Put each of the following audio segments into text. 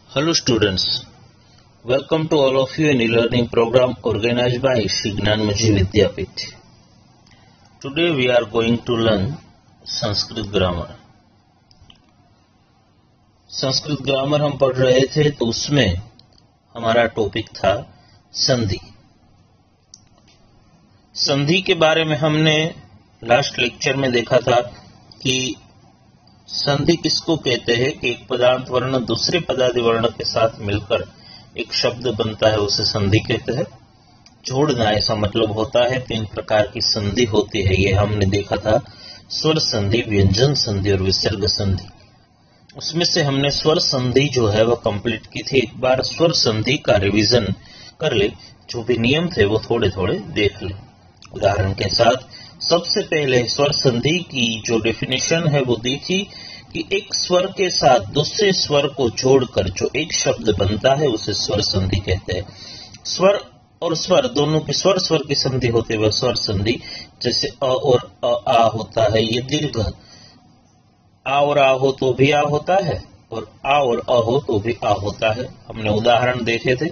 Hello students, welcome to all of you in e-learning program organized by Shri Gyananmaji Vidyapith. Today we are going to learn Sanskrit grammar. Sanskrit grammar हम पढ़ रहे थे तो उसमें हमारा topic था संधि। संधि के बारे में हमने लास्ट लेक्चर में देखा था कि संधि किसको कहते हैं कि एक पदार्थ वर्ण दूसरे पदार्थ वर्ण के साथ मिलकर एक शब्द बनता है, उसे संधि कहते हैं। जोड़ना ऐसा मतलब होता है। 3 प्रकार की संधि होती है, ये हमने देखा था, स्वर संधि, व्यंजन संधि और विसर्ग संधि। उसमें से हमने स्वर संधि जो है वह कंप्लीट की थी। एक बार स्वर संधि का रिवीजन कर ले, जो भी नियम थे वो थोड़े थोड़े देख ले उदाहरण के साथ। सबसे पहले स्वर संधि की जो डेफिनेशन है वो दी थी कि एक स्वर के साथ दूसरे स्वर को जोड़कर जो एक शब्द बनता है उसे स्वर संधि कहते हैं। स्वर और स्वर दोनों की स्वर की संधि होते हुए स्वर संधि, जैसे अ और आ होता है, ये दीर्घ। आ और आ हो तो भी आ होता है और आ और अ हो तो भी आ होता है। हमने उदाहरण देखे थे,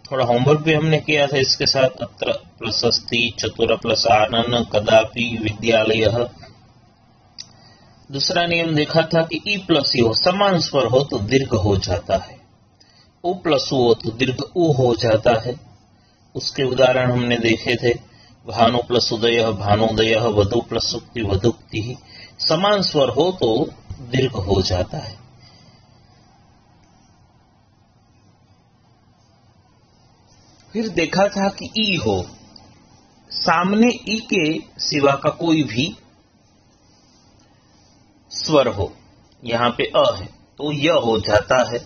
थोड़ा होमवर्क भी हमने किया था इसके साथ। अत्र प्लस अस्ति, चतुर प्लस आनन, कदापि, विद्यालय। दूसरा नियम देखा था कि ई प्लस हो, समान स्वर हो तो दीर्घ हो जाता है। उ प्लस उ हो तो दीर्घ उ हो जाता है। उसके उदाहरण हमने देखे थे, भानु प्लस उदय भानोदय, वधु प्लस उक्ति वधुक्ति। समान स्वर हो तो दीर्घ हो जाता है। फिर देखा था कि ई हो, सामने ई के सिवा का कोई भी स्वर हो, यहाँ पे अ है तो य हो जाता है।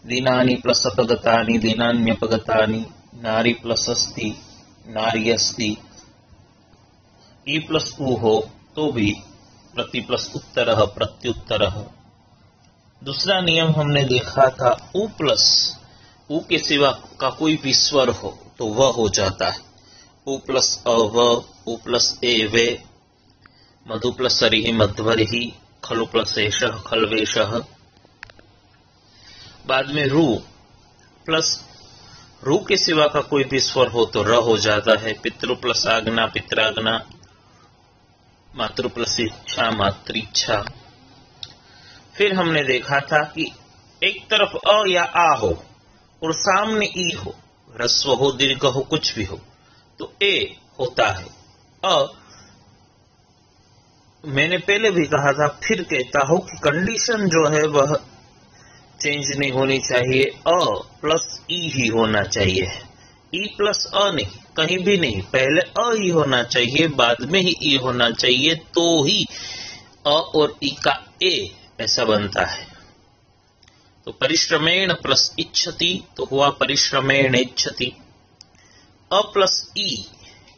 दीनानि प्लस अपगतानि, दीनान्यपगतानि, नारी प्लस अस्ति, नारी अस्ति। ई प्लस उ हो तो भी प्रति प्लस उत्तरः, प्रत्युत्तरः। दूसरा नियम हमने देखा था, उ प्लस उ के सिवा का कोई भी स्वर हो तो वह हो जाता है। उ प्लस अ व, उ प्लस ए वे, मधु प्लस हरि मध्वरिहि, खलु प्लस एषः खल्वेषः। बाद में रू प्लस रू के सिवा का कोई भी स्वर हो तो र हो जाता है। पितृ प्लस आज्ञा पित्राज्ञा, मातृ प्लस इच्छा मातृइच्छा। फिर हमने देखा था कि एक तरफ अ या आ हो और सामने ई हो, ह्रस्व हो दीर्घ हो कुछ भी हो तो ए होता है। अ मैंने पहले भी कहा था, फिर कहता हूं कि कंडीशन जो है वह चेंज नहीं होनी चाहिए। अ प्लस ई ही होना चाहिए। ई प्लस अ नहीं, कहीं भी नहीं, पहले अ ही होना चाहिए, बाद में ही ई होना चाहिए, तो ही अ और ई का ए ऐसा बनता है। तो परिश्रमेण प्लस इच्छति तो हुआ परिश्रमेण इच्छति। अ प्लस ई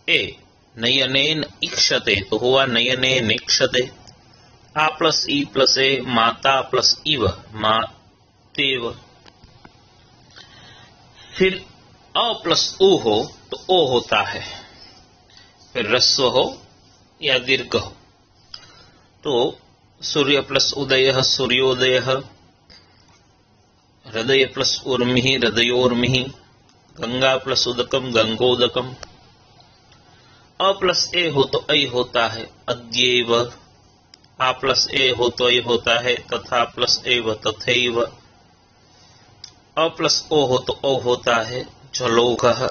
ए, नयनेन इक्षते तो हुआ नयनेन इक्षते। आ प्लस ई प्लस ए, माता प्लस इव मातेव। फिर अ प्लस उ हो तो ओ होता है। फिर ह्रस्व हो या दीर्घ हो तो सूर्य प्लस उदय सूर्योदय, हृदय प्लस ऊर्मि हृदयोर्मि, गंगा प्लस उदकम गंगोदकम। अ प्लस ए हो तो ऐ होता है, अद्येव। आ प्लस ए हो तो ऐ होता है, तथा प्लस एव तथैव। अ प्लस ओ हो तो ओ होता है, जलौघः।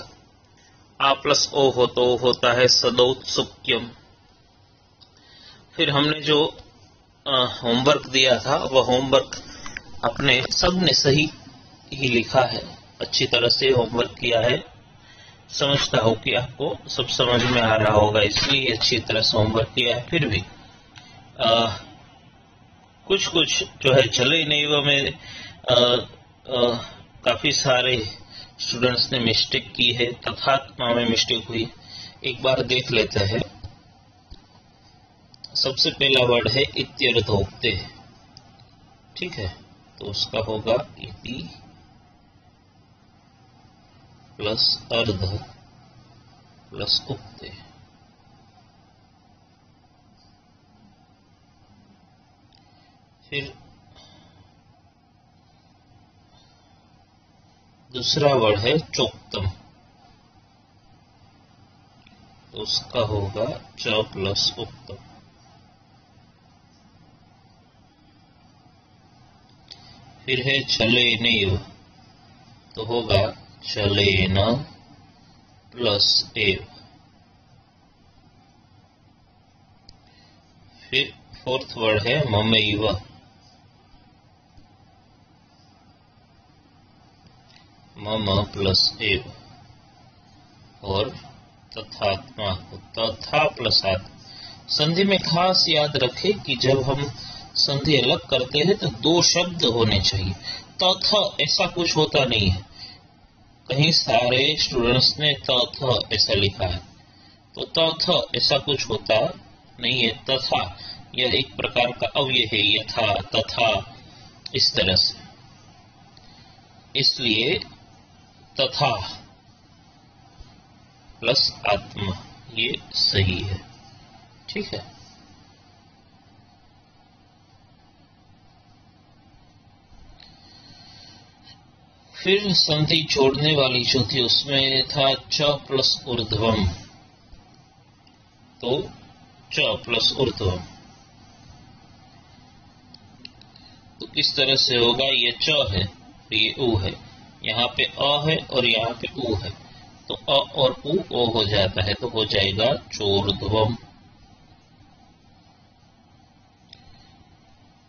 आ प्लस ओ हो तो ओ होता है, सदौत्सुक्यम। फिर हमने जो होमवर्क दिया था वह होमवर्क अपने सबने सही ही लिखा है, अच्छी तरह से होमवर्क किया है। समझता हूं कि आपको सब समझ में आ रहा होगा, इसलिए अच्छी तरह से होमवर्क किया है। फिर भी कुछ कुछ जो है चले नहीं, वो में काफी सारे स्टूडेंट्स ने मिस्टेक की है, तथात्मा में मिस्टेक हुई। एक बार देख लेते हैं। सबसे पहला वर्ड है इत्यर्थोक्ते, ठीक है, तो उसका होगा इति प्लस अर्ध प्लस उक्ते। फिर दूसरा वर्ड है चोक्तम, तो उसका होगा च प्लस उक्तम। फिर है चलेनैव, तो होगा चलेन प्लस एव। फिर फोर्थ वर्ड है ममैव, मम प्लस एव। और तथात्मा, तथा प्लस आत्मा। संधि में खास याद रखें कि जब हम संधि अलग करते हैं तो दो शब्द होने चाहिए। तथा ऐसा कुछ होता नहीं है, कहीं सारे स्टूडेंट्स ने तथा ऐसा लिखा है, तो तथा ऐसा कुछ होता नहीं है। तथा यह एक प्रकार का अव्यय है, यथा तथा इस तरह से, इसलिए तथा प्लस आत्मा ये सही है। ठीक है। फिर संधि जोड़ने वाली जो थी उसमें था च प्लस ऊर्ध्वम, तो च प्लस ऊर्ध्वम तो किस तरह से होगा? ये च है और ये ऊ है, यहाँ पे अ है और यहाँ पे ऊ है, तो अ और ऊ ओ हो जाता है, तो हो जाएगा चोर्ध्वम।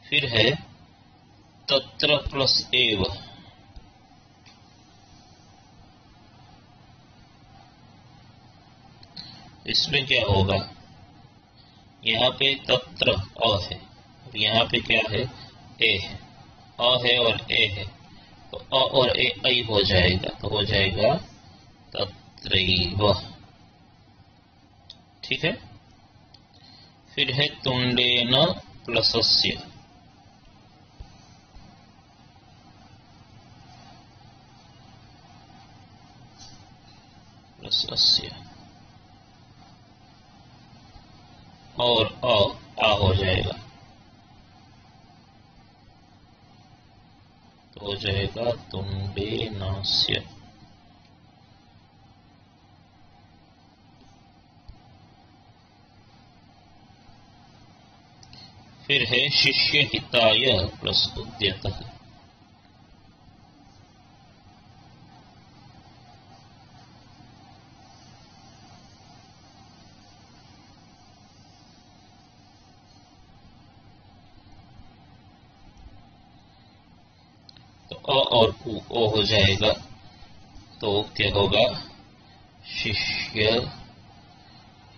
फिर है तत्र प्लस एव, इसमें क्या होगा? यहाँ पे तत्र अ है और यहाँ पे क्या है? ए है, अ है और ए है, तो अ और ए ऐ हो जाएगा, तो हो जाएगा तत्रैव। ठीक है। फिर है तुंडेन प्लसस्य, प्लसस्य और आ हो जाएगा, तो हो जाएगा तुंडेनास्य। फिर है शिष्य हिताय प्लस उद्यतः, तो अ और ओ हो जाएगा, तो क्या होगा? शिष्य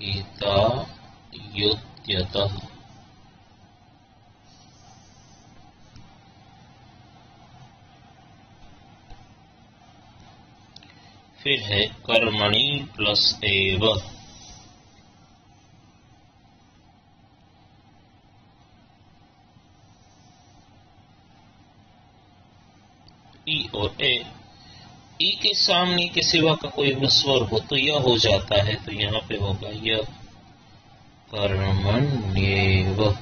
हितायुद्यतः। फिर है कर्मणि प्लस एव, ई और ए, ई के सामने के सिवा का कोई स्वर हो तो यह हो जाता है, तो यहाँ पे होगा यह कर्मण्येव।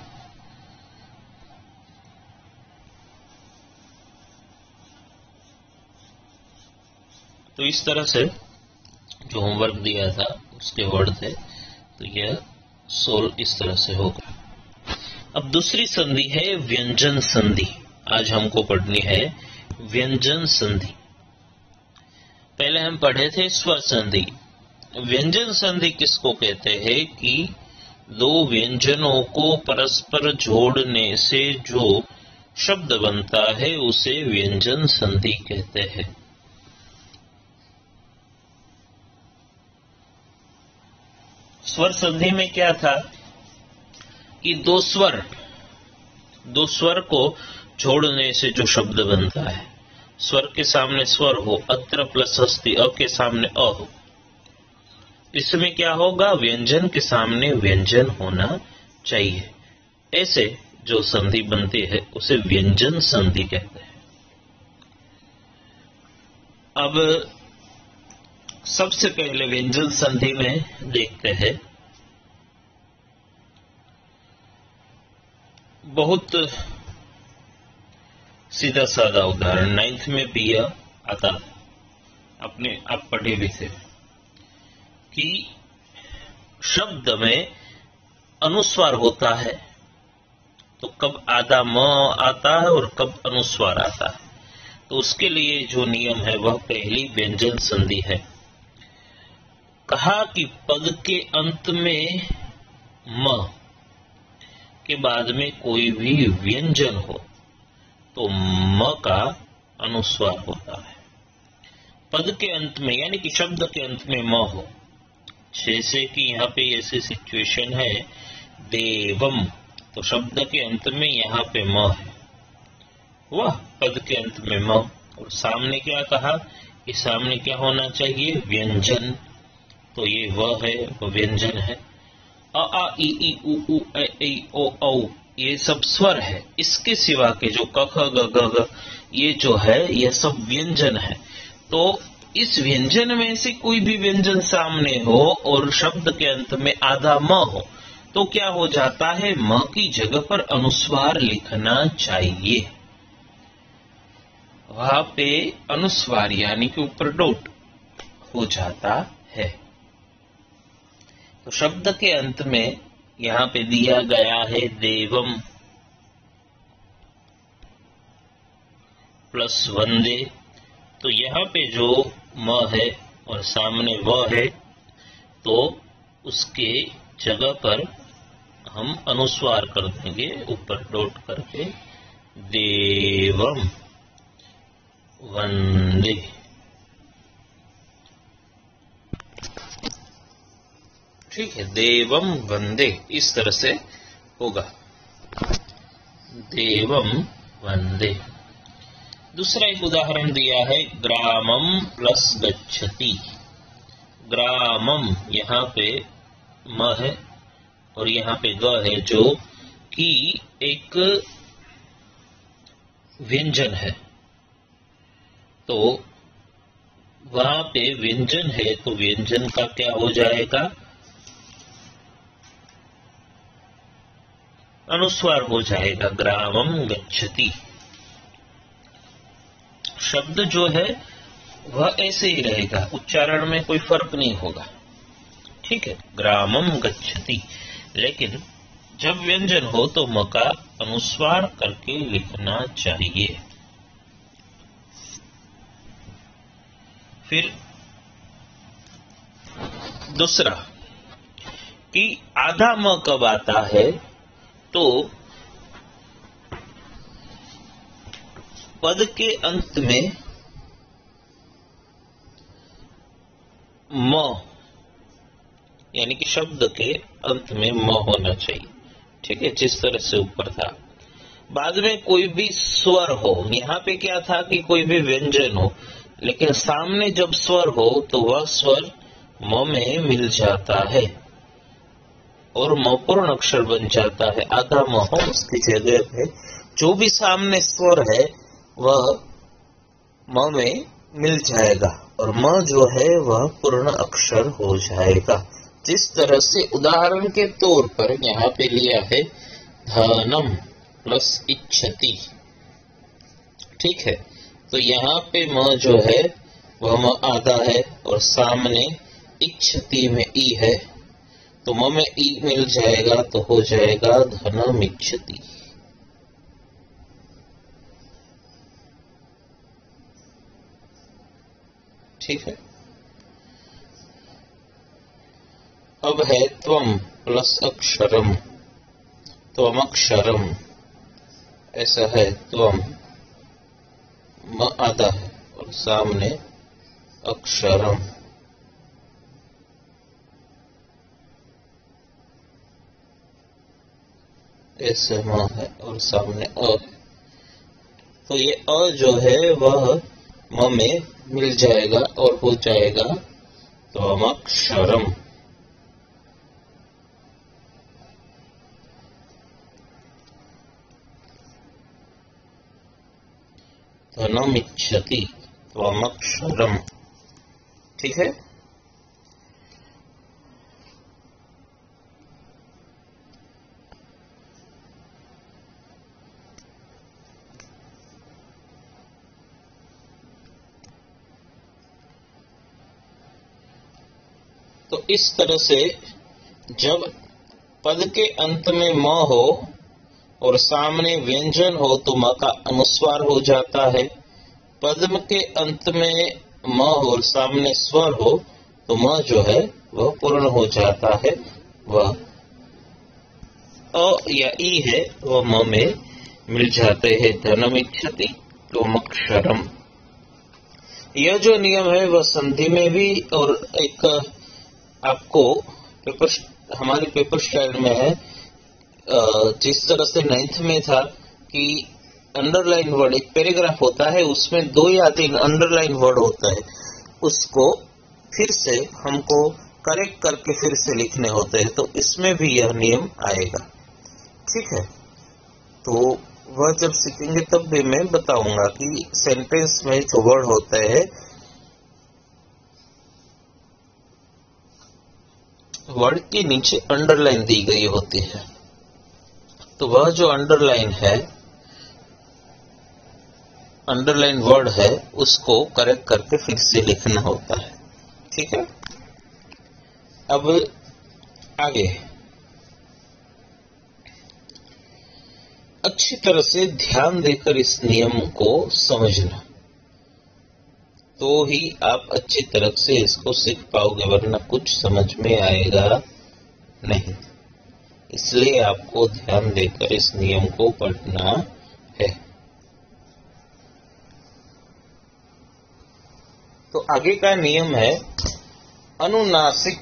तो इस तरह से जो होमवर्क दिया था उसके वर्ड थे, तो यह सोल्व इस तरह से होगा। अब दूसरी संधि है व्यंजन संधि। आज हमको पढ़नी है व्यंजन संधि। पहले हम पढ़े थे स्वर संधि। व्यंजन संधि किसको कहते हैं? कि दो व्यंजनों को परस्पर जोड़ने से जो शब्द बनता है उसे व्यंजन संधि कहते हैं। स्वर संधि में क्या था कि दो स्वर को जोड़ने से जो शब्द बनता है, स्वर के सामने स्वर हो, अत्र प्लस अस्ति, अ के सामने अ हो, इसमें क्या होगा? व्यंजन के सामने व्यंजन होना चाहिए। ऐसे जो संधि बनती है उसे व्यंजन संधि कहते हैं। अब सबसे पहले व्यंजन संधि में देखते हैं, बहुत सीधा साधा उदाहरण 9th में भी यह आता है। अपने आप पढ़े भी थे कि शब्द में अनुस्वार होता है तो कब आधा म आता है और कब अनुस्वार आता है। तो उसके लिए जो नियम है वह पहली व्यंजन संधि है। कहा कि पद के अंत में म के बाद में कोई भी व्यंजन हो तो म का अनुस्वार होता है। पद के अंत में यानी कि शब्द के अंत में म हो, जैसे कि यहाँ पे ऐसी सिचुएशन है देवम, तो शब्द के अंत में यहाँ पे म है, वह पद के अंत में म, और सामने क्या कहा कि सामने क्या होना चाहिए, व्यंजन, तो ये वह है, वह व्यंजन है। अ आ इ ई उ ऊ ए ऐ ओ औ ये सब स्वर है, इसके सिवा के जो क ख ग घ घ ये जो है ये सब व्यंजन है। तो इस व्यंजन में से कोई भी व्यंजन सामने हो और शब्द के अंत में आधा म हो तो क्या हो जाता है, म की जगह पर अनुस्वार लिखना चाहिए। वहां पे अनुस्वार यानी कि ऊपर डॉट हो जाता है। तो शब्द के अंत में यहाँ पे दिया गया है देवम प्लस वंदे, तो यहाँ पे जो म है और सामने व है तो उसके जगह पर हम अनुस्वार कर देंगे ऊपर डॉट करके, देवम वंदे। ठीक है, देवम वंदे इस तरह से होगा, देवम वंदे। दूसरा एक उदाहरण दिया है ग्रामम प्लस गच्छति। ग्रामम यहाँ पे म है और यहाँ पे ग है जो कि एक व्यंजन है, तो वहां पे व्यंजन है तो व्यंजन का क्या हो जाएगा, अनुस्वार हो जाएगा, ग्रामम गच्छति। शब्द जो है वह ऐसे ही रहेगा, उच्चारण में कोई फर्क नहीं होगा। ठीक है, ग्रामम गच्छति, लेकिन जब व्यंजन हो तो म का अनुस्वार करके लिखना चाहिए। फिर दूसरा कि आधा म कब आता है, तो पद के अंत में म यानी कि शब्द के अंत में म होना चाहिए। ठीक है, जिस तरह से ऊपर था। बाद में कोई भी स्वर हो, यहाँ पे क्या था कि कोई भी व्यंजन हो, लेकिन सामने जब स्वर हो तो वह स्वर म में मिल जाता है और म पूर्ण अक्षर बन जाता है। आधा म हो उसकी जगह पे जो भी सामने स्वर है वह म में मिल जाएगा और म जो है वह पूर्ण अक्षर हो जाएगा। जिस तरह से उदाहरण के तौर पर यहाँ पे लिया है धनम प्लस इच्छति। ठीक है, तो यहाँ पे म जो है वह म आधा है और सामने इच्छति में ई है, तो म में ई मिल जाएगा तो हो जाएगा धनम इच्छति। ठीक है, अब है त्वम प्लस अक्षरम, त्वम अक्षरम, ऐसा है त्वम, म आधा है और सामने अक्षरम। ऐसे म है और सामने अ है, तो ये अ जो है वह म में मिल जाएगा और हो जाएगा त्वम अक्षरम। धनम इच्छति त्वम अक्षरम। ठीक है, तो इस तरह से जब पद के अंत में म हो और सामने व्यंजन हो तो म का अनुस्वार हो जाता है। पद के अंत में म और सामने स्वर हो तो म जो है वह पूर्ण हो जाता है। वह अ या ई है वह म में मिल जाते हैं। धनमिच्छति त्वमक्षरम। यह जो नियम है वह संधि में भी और एक आपको हमारे पेपर स्टाइल में है। जिस तरह से 9th में था कि अंडरलाइन वर्ड, एक पैराग्राफ होता है उसमें 2 या 3 अंडरलाइन वर्ड होता है, उसको फिर से हमको करेक्ट करके फिर से लिखने होते हैं। तो इसमें भी यह नियम आएगा। ठीक है, तो वह जब सीखेंगे तब भी मैं बताऊंगा कि सेंटेंस में जो वर्ड होता है वर्ड के नीचे अंडरलाइन दी गई होती है, तो वह जो अंडरलाइन है, अंडरलाइन वर्ड है, उसको करेक्ट करके फिर से लिखना होता है। ठीक है, अब आगे अच्छी तरह से ध्यान देकर इस नियम को समझना, तो ही आप अच्छी तरह से इसको सीख पाओगे, वरना कुछ समझ में आएगा नहीं। इसलिए आपको ध्यान देकर इस नियम को पढ़ना है। तो आगे का नियम है अनुनासिक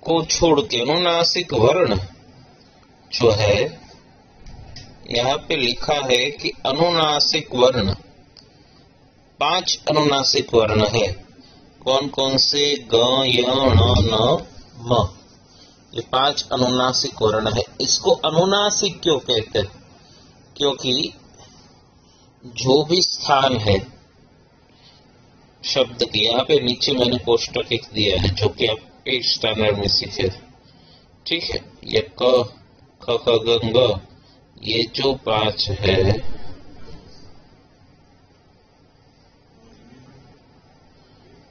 को छोड़ के अनुनासिक वर्ण जो है, यहाँ पे लिखा है कि अनुनासिक वर्ण 5 अनुनासिक वर्ण है। कौन कौन से? ग, य, ण, न, म। ये 5 अनुनासिक वर्ण है। इसको अनुनासिक क्यों कहते हैं? क्योंकि जो भी स्थान है शब्द की, यहाँ पे नीचे मैंने कोष्टक लिख दिया है जो कि आप 8th स्टैंडर्ड में सीखे। ठीक है, ये क, ख, ख, ग, घ, ये जो 5 है,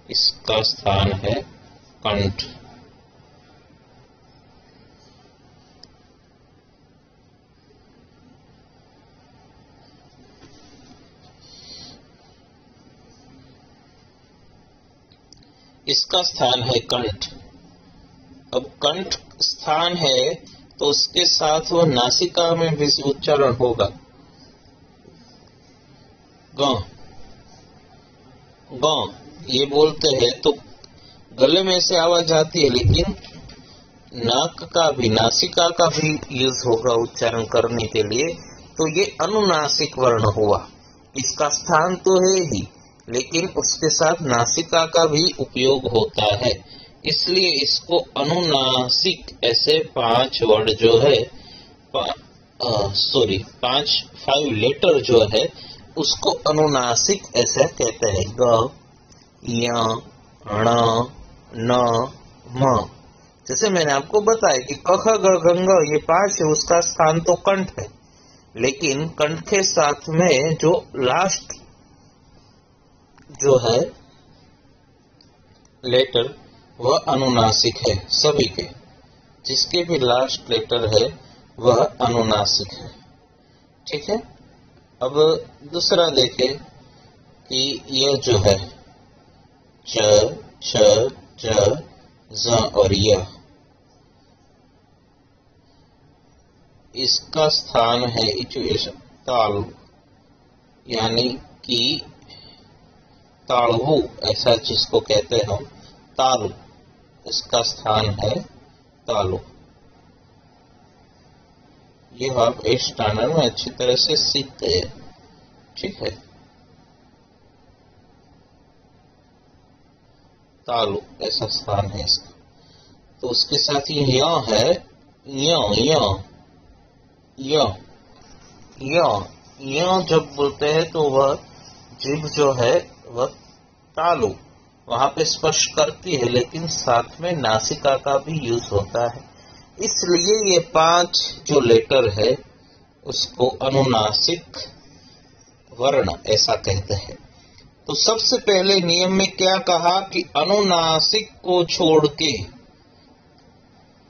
इसका स्थान है कंठ। इसका स्थान है कंठ। अब कंठ स्थान है तो उसके साथ वह नासिका में भी उच्चारण होगा। ग, ग ये बोलते हैं तो गले में से आवाज आती है, लेकिन नाक का भी, नासिका का भी यूज होगा उच्चारण करने के लिए। तो ये अनुनासिक वर्ण हुआ। इसका स्थान तो है ही, लेकिन उसके साथ नासिका का भी उपयोग होता है, इसलिए इसको अनुनासिक, ऐसे 5 वर्ड जो है, 5 लेटर जो है उसको अनुनासिक ऐसा कहते हैं। ग, य, ण, न, म। जैसे मैंने आपको बताया कि क, ख, ग, घ, ङ ये 5 है, उसका स्थान तो कंठ है, लेकिन कंठ के साथ में जो लास्ट जो है लेटर वह अनुनासिक है। सभी के जिसके भी लास्ट लेटर है वह अनुनासिक है। ठीक है, अब दूसरा देखें कि यह जो है च, छ, ज, ज और य, इसका स्थान है इचुएशन, ताल, यानी कि तालु, ऐसा जिसको कहते हैं हम, तालु, इसका स्थान है तालु। ये आप 8th स्टैंडर्ड में अच्छी तरह से सीखते हैं। ठीक है, तालु ऐसा स्थान है इसका। तो उसके साथ ये य है, य, य, य, य, य जब बोलते हैं तो वह जीभ जो है वह तालु वहां पे स्पर्श करती है, लेकिन साथ में नासिका का भी यूज होता है। इसलिए ये 5 जो लेटर है उसको अनुनासिक वर्ण ऐसा कहते हैं। तो सबसे पहले नियम में क्या कहा कि अनुनासिक को छोड़ के,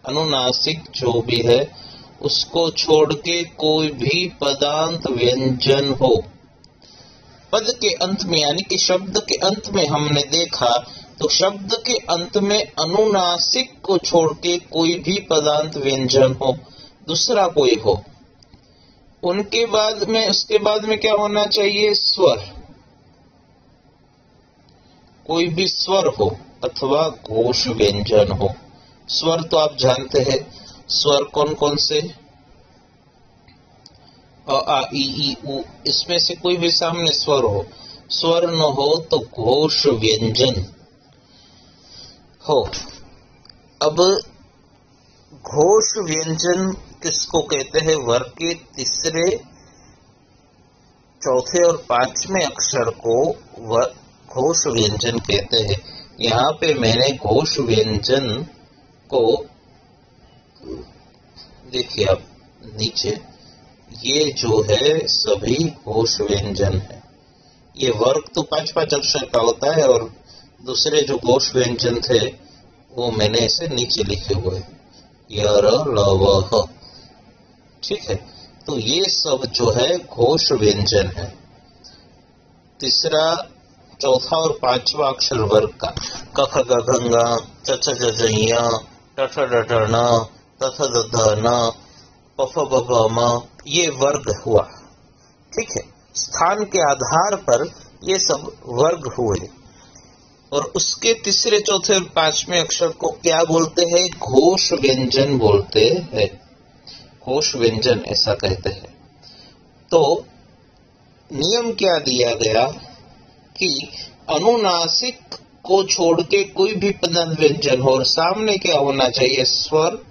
अनुनासिक जो भी है उसको छोड़ के कोई भी पदांत व्यंजन हो, पद के अंत में यानी कि शब्द के अंत में हमने देखा तो शब्द के अंत में अनुनासिक को छोड़ के कोई भी पदांत व्यंजन हो, दूसरा कोई हो, उनके बाद में उसके बाद में क्या होना चाहिए, स्वर, कोई भी स्वर हो अथवा घोष व्यंजन हो। स्वर तो आप जानते हैं, स्वर कौन कौन से, अ आ इ ई उ, इसमें से कोई भी सामने स्वर हो, स्वर न हो तो घोष व्यंजन हो। अब घोष व्यंजन किसको कहते हैं, वर्ग के तीसरे, चौथे और पांचवें अक्षर को घोष व्यंजन कहते हैं। यहाँ पे मैंने घोष व्यंजन को देखिए आप नीचे, ये जो है सभी घोष व्यंजन है। ये वर्ग तो 5-5 अक्षर का होता है और दूसरे जो घोष व्यंजन थे वो मैंने इसे नीचे लिखे हुए, यर ल व ह, ठीक है। तो ये सब जो है घोष व्यंजन है। तीसरा, चौथा और पांचवा अक्षर वर्ग का, क ख ग घ ङ च छ ज झ ञ ट ठ ड ढ ण त थ द ध न प फ ब भ म, ये वर्ग हुआ, ठीक है। स्थान के आधार पर ये सब वर्ग हुए। और उसके तीसरे, चौथे और पांचवें अक्षर को क्या बोलते हैं, घोष व्यंजन बोलते हैं, घोष व्यंजन ऐसा कहते हैं। तो नियम क्या दिया गया कि अनुनासिक को छोड़ के कोई भी पदांत व्यंजन हो और सामने क्या होना चाहिए, स्वर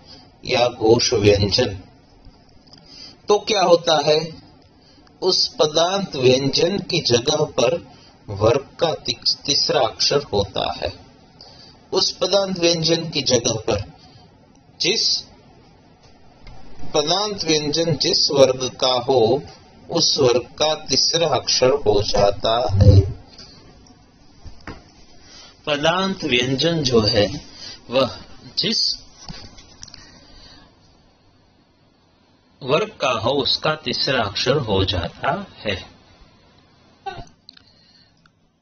या घोष व्यंजन। तो क्या होता है, उस पदांत व्यंजन की जगह पर वर्ग का तीसरा अक्षर होता है। उस पदांत व्यंजन की जगह पर जिस पदांत व्यंजन जिस वर्ग का हो उस वर्ग का तीसरा अक्षर हो जाता है। पदांत व्यंजन जो है वह जिस वर्ग का हो उसका तीसरा अक्षर हो जाता है।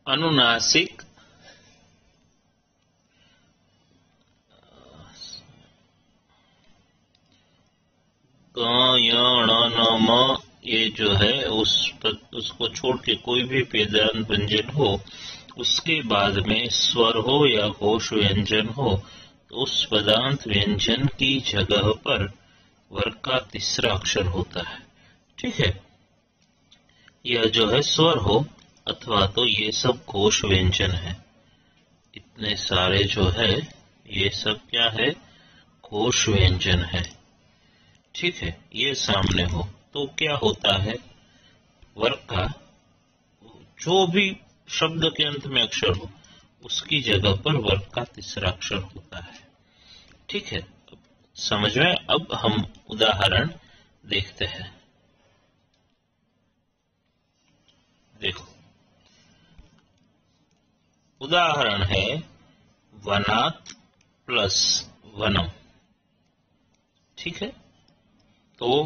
अनुनासिक, क य ण न म, ये जो है उसको छोड़ के कोई भी पदांत व्यंजन हो उसके बाद में स्वर हो या घोष व्यंजन हो तो उस पदांत व्यंजन की जगह पर वर्ग का तीसरा अक्षर होता है, ठीक है। यह जो है स्वर हो अथवा तो ये सब घोष व्यंजन है। इतने सारे जो है ये सब क्या है, घोष व्यंजन है, ठीक है। ये सामने हो तो क्या होता है, वर्ग का जो भी शब्द के अंत में अक्षर हो उसकी जगह पर वर्ग का तीसरा अक्षर होता है, ठीक है। समझ में? अब हम उदाहरण देखते हैं। देखो, उदाहरण है वनात् प्लस वनम, ठीक है। तो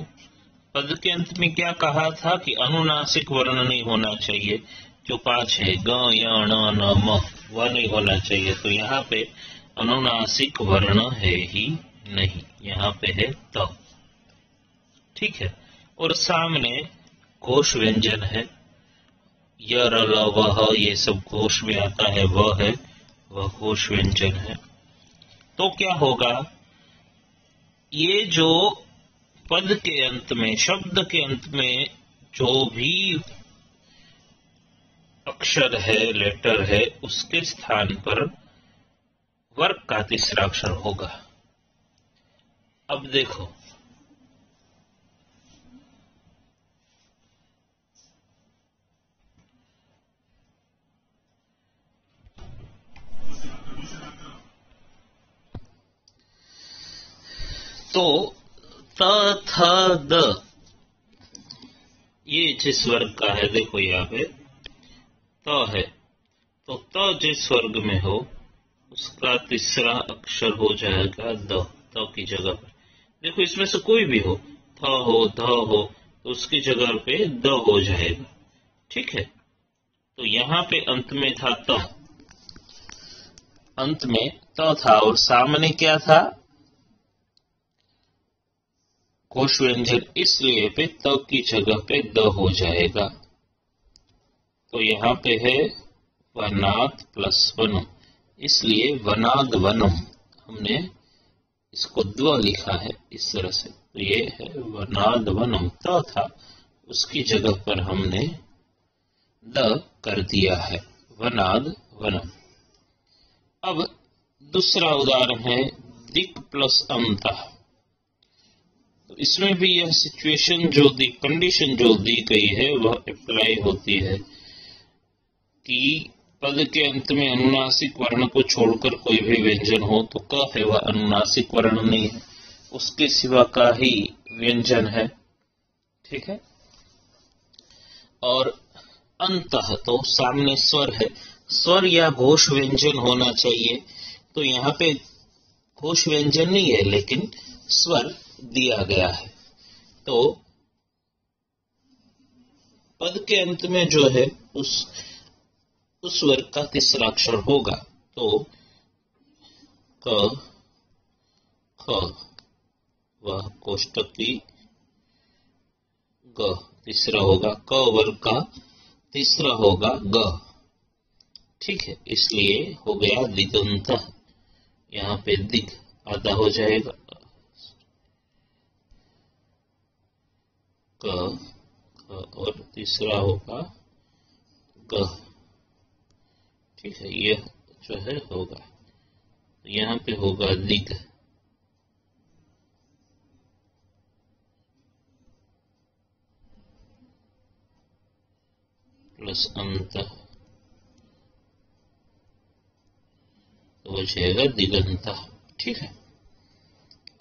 पद के अंत में क्या कहा था कि अनुनासिक वर्ण नहीं होना चाहिए, जो 5 है ग य ण न म, वह नहीं होना चाहिए। तो यहाँ पे अनुनासिक वर्ण है ही नहीं, यहाँ पे है त, ठीक है। और सामने घोष व्यंजन है, य र ल व ह, ये सब घोष में आता है, वह है वह घोष व्यंजन है। तो क्या होगा, ये जो पद के अंत में, शब्द के अंत में जो भी अक्षर है, लेटर है, उसके स्थान पर वर्ग का तीसरा अक्षर होगा। अब देखो, तो त थ द, ये जिस वर्ग का है, देखो यहाँ पे त है, तो त जिस वर्ग में हो उसका तीसरा अक्षर हो जाएगा द। त की जगह पर देखो, इसमें से कोई भी हो, थ हो, ध हो, तो उसकी जगह पे द हो जाएगा। ठीक है, तो यहाँ पे अंत में था त, अंत में त था और सामने क्या था, कोश व्यंजन, इसलिए पे त की जगह पे द हो जाएगा। तो यहाँ पे है वनाद प्लस वनम, इसलिए वनाद वनम हमने इसको द्व लिखा है इस तरह से। तो ये है वनाद वनम, त था उसकी जगह पर हमने द कर दिया है, वनाद वनम। अब दूसरा उदाहरण है दिक् प्लस अंतः। तो इसमें भी यह सिचुएशन जो दी, कंडीशन जो दी गई है वह अप्लाई होती है कि पद के अंत में अनुनासिक वर्ण को छोड़कर कोई भी व्यंजन हो, तो क है वह अनुनासिक वर्ण नहीं है, उसके सिवा का ही व्यंजन है। ठीक है, और अंतः तो सामने स्वर है, स्वर या घोष व्यंजन होना चाहिए। तो यहाँ पे घोष व्यंजन नहीं है लेकिन स्वर दिया गया है। तो पद के अंत में जो है उस वर्ग का तीसरा अक्षर होगा। तो क, ख, वह कोष्टक की ग तीसरा होगा, क वर्ग का तीसरा होगा ग। ठीक है, इसलिए हो गया दिगंत। यहाँ पे दिग आधा हो जाएगा, क, और तीसरा होगा ग। ठीक है, यह जो है होगा, यहाँ पे होगा दिग प्लस अंत, तो हो जाएगा दिगंता। ठीक है,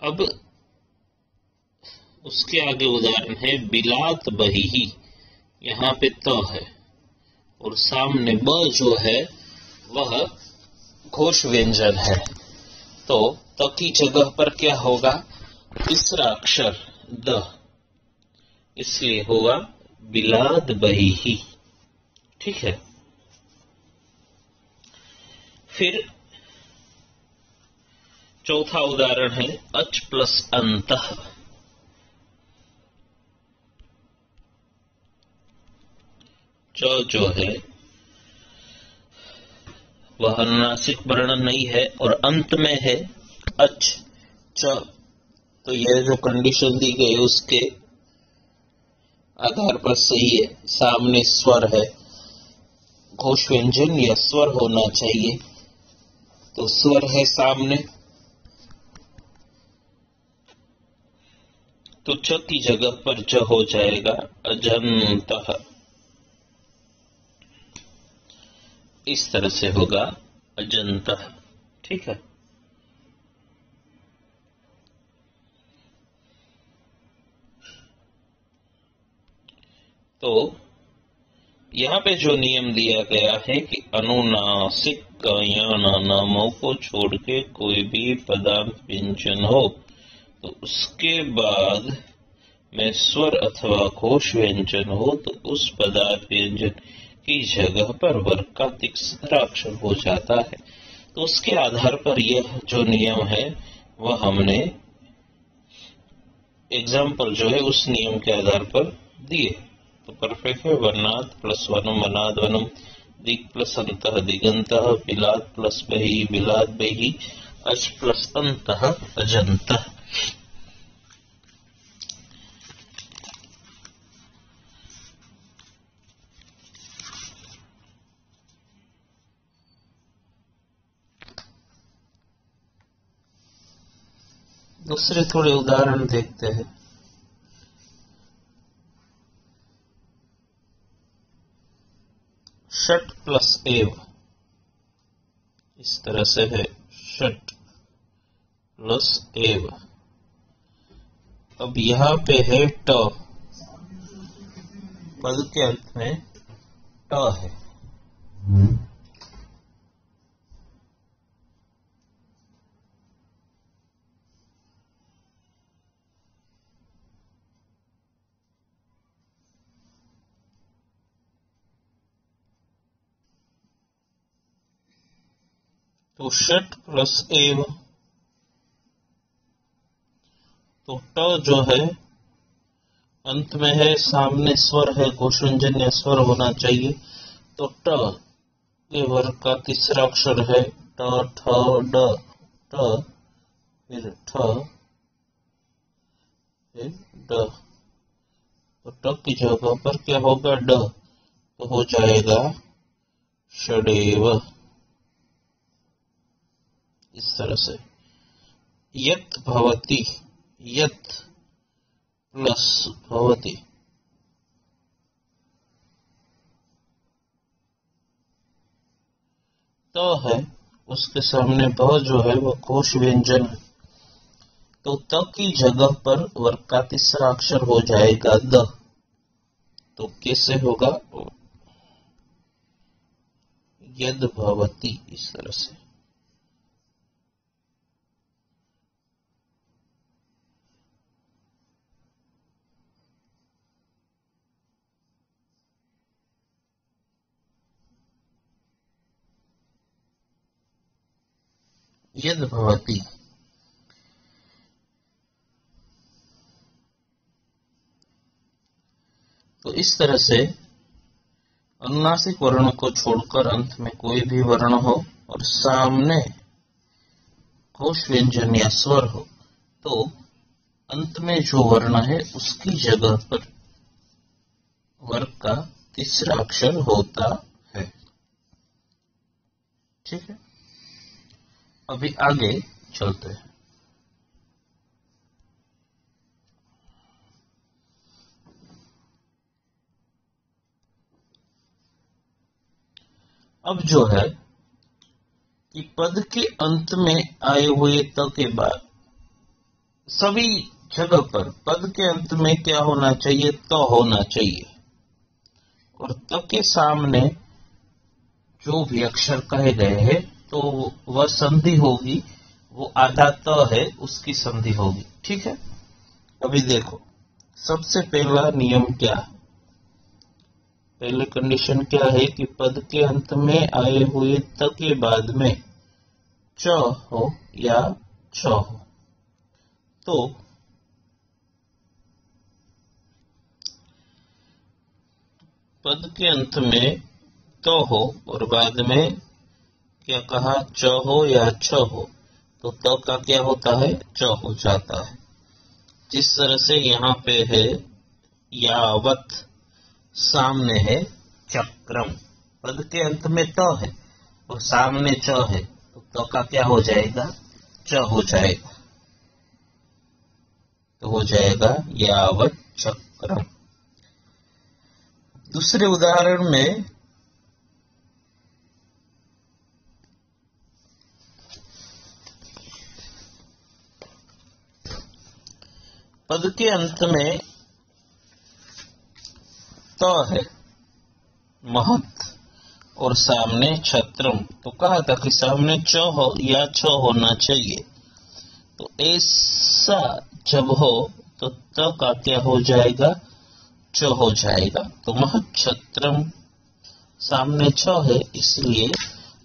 अब उसके आगे उदाहरण है बिलात बही। यहाँ पे त है और सामने ब जो है वह घोष व्यंजन है। तो त की जगह पर क्या होगा, तीसरा अक्षर द, इसलिए होगा बिलात बही। ठीक है, फिर चौथा उदाहरण है अच प्लस अंतः। च जो है वह अनुनासिक वर्ण नहीं है और अंत में है अच च। तो यह जो कंडीशन दी गई उसके आधार पर सही है, सामने स्वर है, घोष व्यंजन या स्वर होना चाहिए, तो स्वर है सामने, तो च की जगह पर च हो जाएगा अजंतः। इस तरह से होगा अजंतः। ठीक है, तो यहाँ पे जो नियम दिया गया है कि अनुनासिक नामों को छोड़ के कोई भी पदार्थ व्यंजन हो तो उसके बाद में स्वर अथवा घोष व्यंजन हो तो उस पदार्थ व्यंजन की जगह पर वर्ग का तीसरा अक्षर हो जाता है। तो उसके आधार पर यह जो नियम है वह हमने एग्जाम्पल जो है उस नियम के आधार पर दिए। तो परफेक्ट है वर्णाद प्लस वनम वनाद वनम, दिक् प्लस अंतः दिगंतः, बिलात प्लस बही बिलात बही, अच प्लस अंतः अजंतः। दूसरे थोड़े उदाहरण देखते हैं। षट प्लस एव, इस तरह से है षट प्लस एव। अब यहां पे है ट, पद के अंत में ट है, तो षट प्लस एव, तो ट जो है अंत में है, सामने स्वर है, कोशवंजन्य स्वर होना चाहिए। तो ट ये वर्ग का तीसरा अक्षर है, ट ठ ड, ट फिर ठ फिर ड। तो ट की जगह पर क्या होगा, ड, तो हो जाएगा षडेव। इस तरह से यत् भवति, यत् प्लस भवति, तो है उसके सामने भ जो है वो कोश व्यंजन है, तो त की जगह पर वर्ग का तीसरा अक्षर हो जाएगा द। तो कैसे होगा, यद भवति, इस तरह से। यद भवति, तो इस तरह से अनुनासिक वर्ण को छोड़कर अंत में कोई भी वर्ण हो और सामने कोश व्यंजन या स्वर हो, तो अंत में जो वर्ण है उसकी जगह पर वर्ग का तीसरा अक्षर होता है। ठीक है, अभी आगे चलते हैं। अब जो है कि पद के अंत में आए हुए त के बाद सभी जगह पर पद के अंत में क्या होना चाहिए, त होना चाहिए, और त के सामने जो भी अक्षर कहे गए हैं तो वह संधि होगी, वो आधा त है उसकी संधि होगी। ठीक है, अभी देखो सबसे पहला नियम क्या है, पहले कंडीशन क्या है कि पद के अंत में आए हुए त के बाद में च हो या छ हो। तो पद के अंत में तो हो और बाद में क्या कहा, च हो या छ हो, तो त का क्या होता है, च हो जाता है। जिस तरह से यहाँ पे है यावत, सामने है चक्रम, पद के अंत में त है और सामने च है, तो त का क्या हो जाएगा, च हो जाएगा, तो हो जाएगा यावत चक्रम। दूसरे उदाहरण में पद के अंत में त है महत और सामने छत्रम, तो कहा था कि सामने च हो या छ होना चाहिए। तो ऐसा जब हो तो त का क्या हो जाएगा, च हो जाएगा। तो महत छत्रम सामने छ है, इसलिए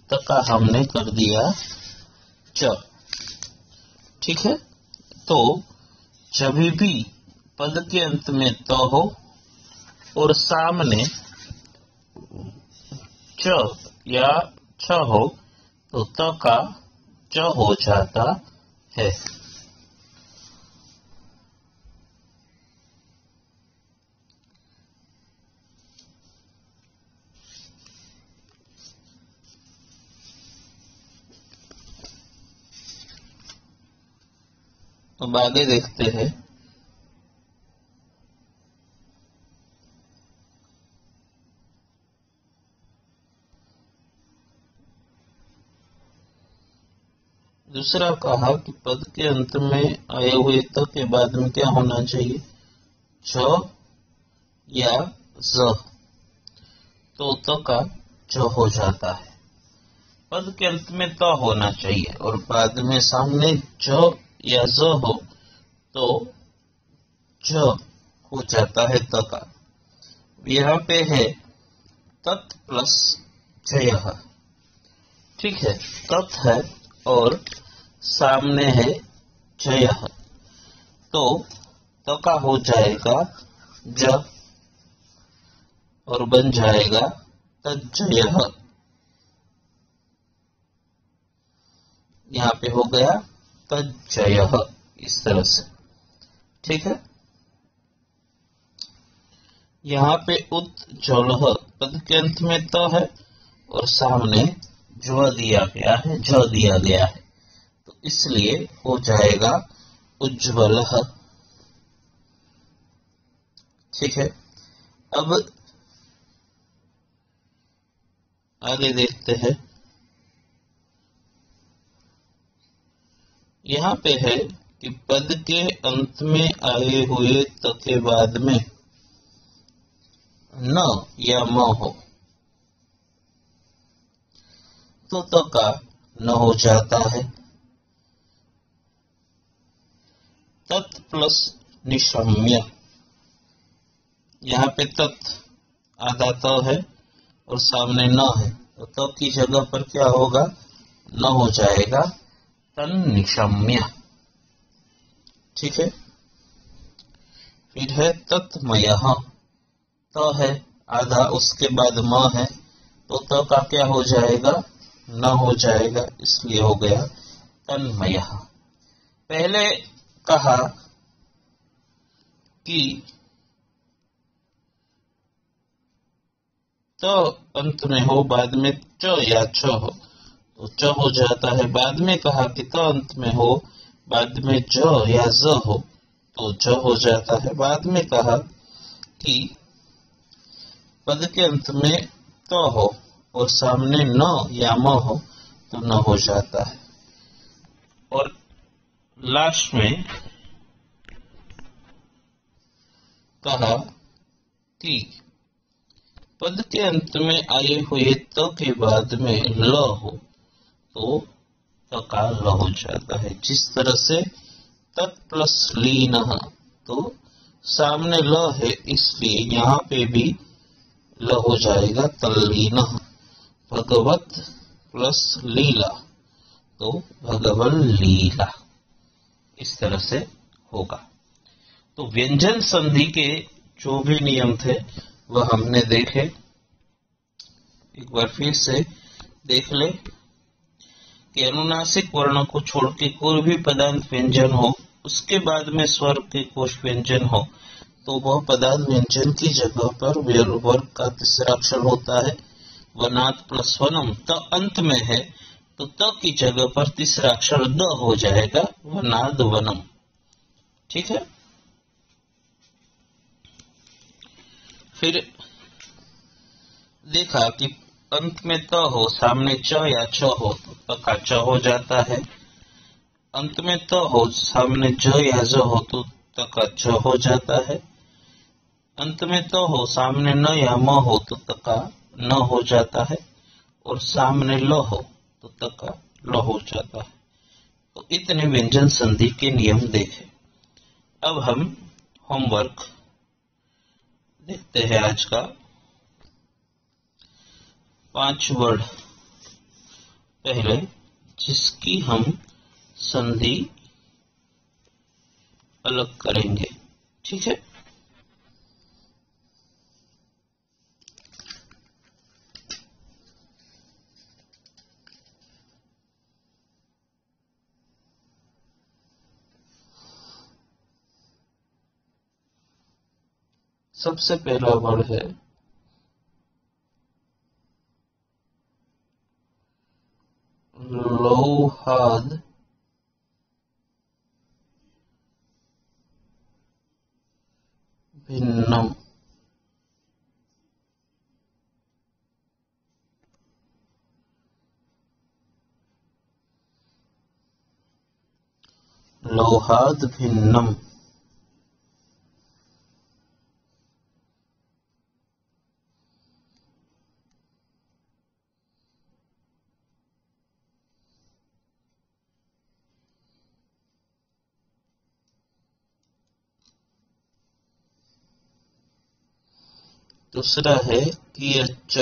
त का हमने कर दिया च। ठीक है, तो जब भी पद के अंत में त हो और सामने च या छ हो, तो त का च हो जाता है। अब आगे देखते हैं। दूसरा कहा कि पद के अंत में आए हुए त के बाद में क्या होना चाहिए, छ या ज, तो त का च हो जाता है। पद के अंत में त होना चाहिए और बाद में सामने ज या ज हो, तो ज हो जाता है त का। यहाँ पे है तत् प्लस जय, ठीक है, तत् है और सामने है जयः, तो त का हो जाएगा ज और बन जाएगा तज्जयः। यहाँ पे हो गया तज्जयः, इस तरह से। ठीक है, यहाँ पे उज्ज्वलः पद के अंत में त है और सामने ज दिया गया है, ज दिया गया है, तो इसलिए हो जाएगा उज्ज्वलः। ठीक है, अब आगे देखते हैं। यहाँ पे है कि पद के अंत में आए हुए त के बाद में न या म हो तो त का न हो जाता है। तत् प्लस निशम्य, यहाँ पे तत् आधा त है और सामने न है, तो त की जगह पर क्या होगा, न हो जाएगा तन्निशम्य। ठीक है, फिर है तत्मयः, त है आधा, उसके बाद म है, तो त का क्या हो जाएगा, न हो जाएगा, इसलिए हो गया तन्मयः। पहले कहा कि त अंत में हो, बाद में च या छ हो तो च हो जाता है। बाद में कहा कि त अंत में हो, बाद में ज या ज हो तो ज हो जाता है। बाद में कहा कि पद के अंत में त हो और सामने न या म हो तो न हो जाता है। और लास्ट में कहा कि पद के अंत में आए हुए त के बाद में ल हो तो त का ल हो जाता है। जिस तरह से तत् प्लस लीनः, तो सामने ल है इसलिए यहाँ पे भी ल हो जाएगा तल्लीनः। भगवत प्लस लीला तो भगवल लीला, इस तरह से होगा। तो व्यंजन संधि के जो भी नियम थे वह हमने देखे। एक बार फिर से देख ले कि अनुनासिक वर्णों को छोड़ के कोई भी पदांत व्यंजन हो, उसके बाद में स्वर के कोश व्यंजन हो, तो वह पदांत व्यंजन की जगह पर वर्ग का तीसरा अक्षर होता है। वनाद प्लस वनम, त अंत में है तो त की जगह पर तीसरा अक्षर द हो जाएगा, वनाद वनम। ठीक है, फिर देखा कि अंत में त हो, सामने च या छ हो तो त का च हो जाता है। अंत में त हो, सामने ज या ज हो तो त का च हो जाता है। अंत में त हो, सामने न या म हो तो त का न हो जाता है, और सामने ल हो तो त का ल हो जाता है। तो इतने व्यंजन संधि के नियम देखे। अब हम होमवर्क देखते हैं आज का। 5 वर्ड पहले जिसकी हम संधि अलग करेंगे। ठीक है, सबसे पहला वर्ड है लौहाद भिन्नम। लौहाद भिन्नम, दूसरा है कियच्च,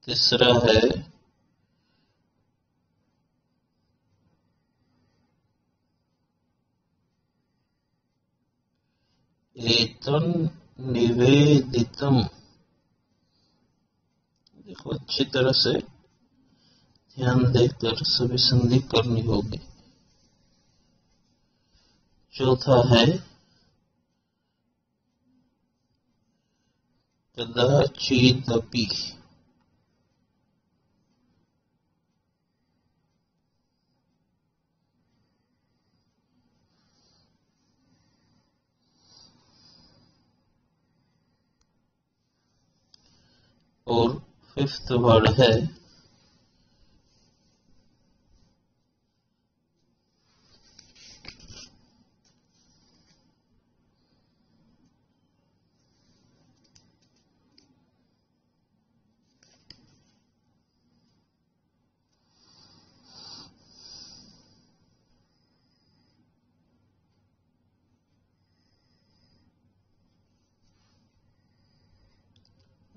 तीसरा है एतन निवेदितम। देखो अच्छी तरह से ध्यान देकर सभी संधि करनी होगी। चौथा है कदाचिदपि। और फिफ्थ वर्ड है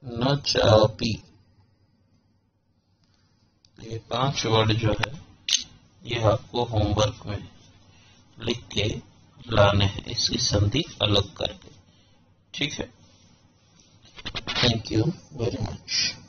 न चापी। ये 5 वर्ड जो है ये आपको होमवर्क में लिख के लाने हैं, इसकी संधि अलग करके। ठीक है, थैंक यू वेरी मच।